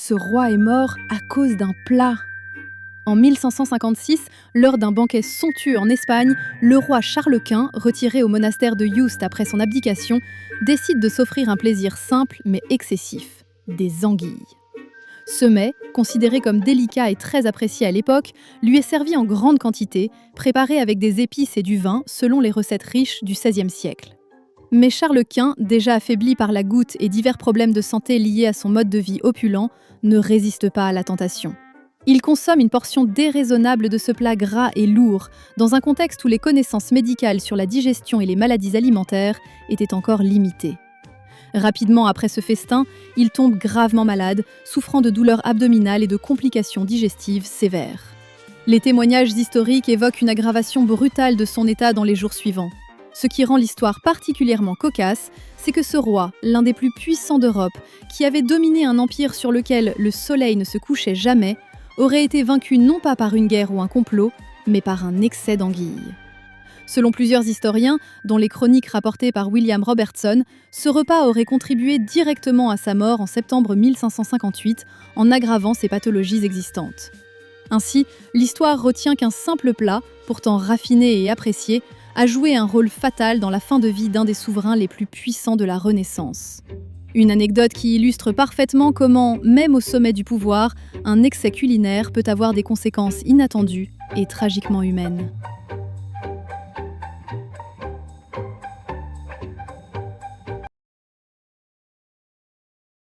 ce roi est mort à cause d'un plat. En 1556, lors d'un banquet somptueux en Espagne, le roi Charles Quint, retiré au monastère de Yuste après son abdication, décide de s'offrir un plaisir simple mais excessif, des anguilles. Ce mets, considéré comme délicat et très apprécié à l'époque, lui est servi en grande quantité, préparé avec des épices et du vin selon les recettes riches du XVIe siècle. Mais Charles Quint, déjà affaibli par la goutte et divers problèmes de santé liés à son mode de vie opulent, ne résiste pas à la tentation. Il consomme une portion déraisonnable de ce plat gras et lourd, dans un contexte où les connaissances médicales sur la digestion et les maladies alimentaires étaient encore limitées. Rapidement après ce festin, il tombe gravement malade, souffrant de douleurs abdominales et de complications digestives sévères. Les témoignages historiques évoquent une aggravation brutale de son état dans les jours suivants. Ce qui rend l'histoire particulièrement cocasse, c'est que ce roi, l'un des plus puissants d'Europe, qui avait dominé un empire sur lequel le soleil ne se couchait jamais, aurait été vaincu non pas par une guerre ou un complot, mais par un excès d'anguilles. Selon plusieurs historiens, dont les chroniques rapportées par William Robertson, ce repas aurait contribué directement à sa mort en septembre 1558 en aggravant ses pathologies existantes. Ainsi, l'histoire retient qu'un simple plat, pourtant raffiné et apprécié, a joué un rôle fatal dans la fin de vie d'un des souverains les plus puissants de la Renaissance. Une anecdote qui illustre parfaitement comment, même au sommet du pouvoir, un excès culinaire peut avoir des conséquences inattendues et tragiquement humaines.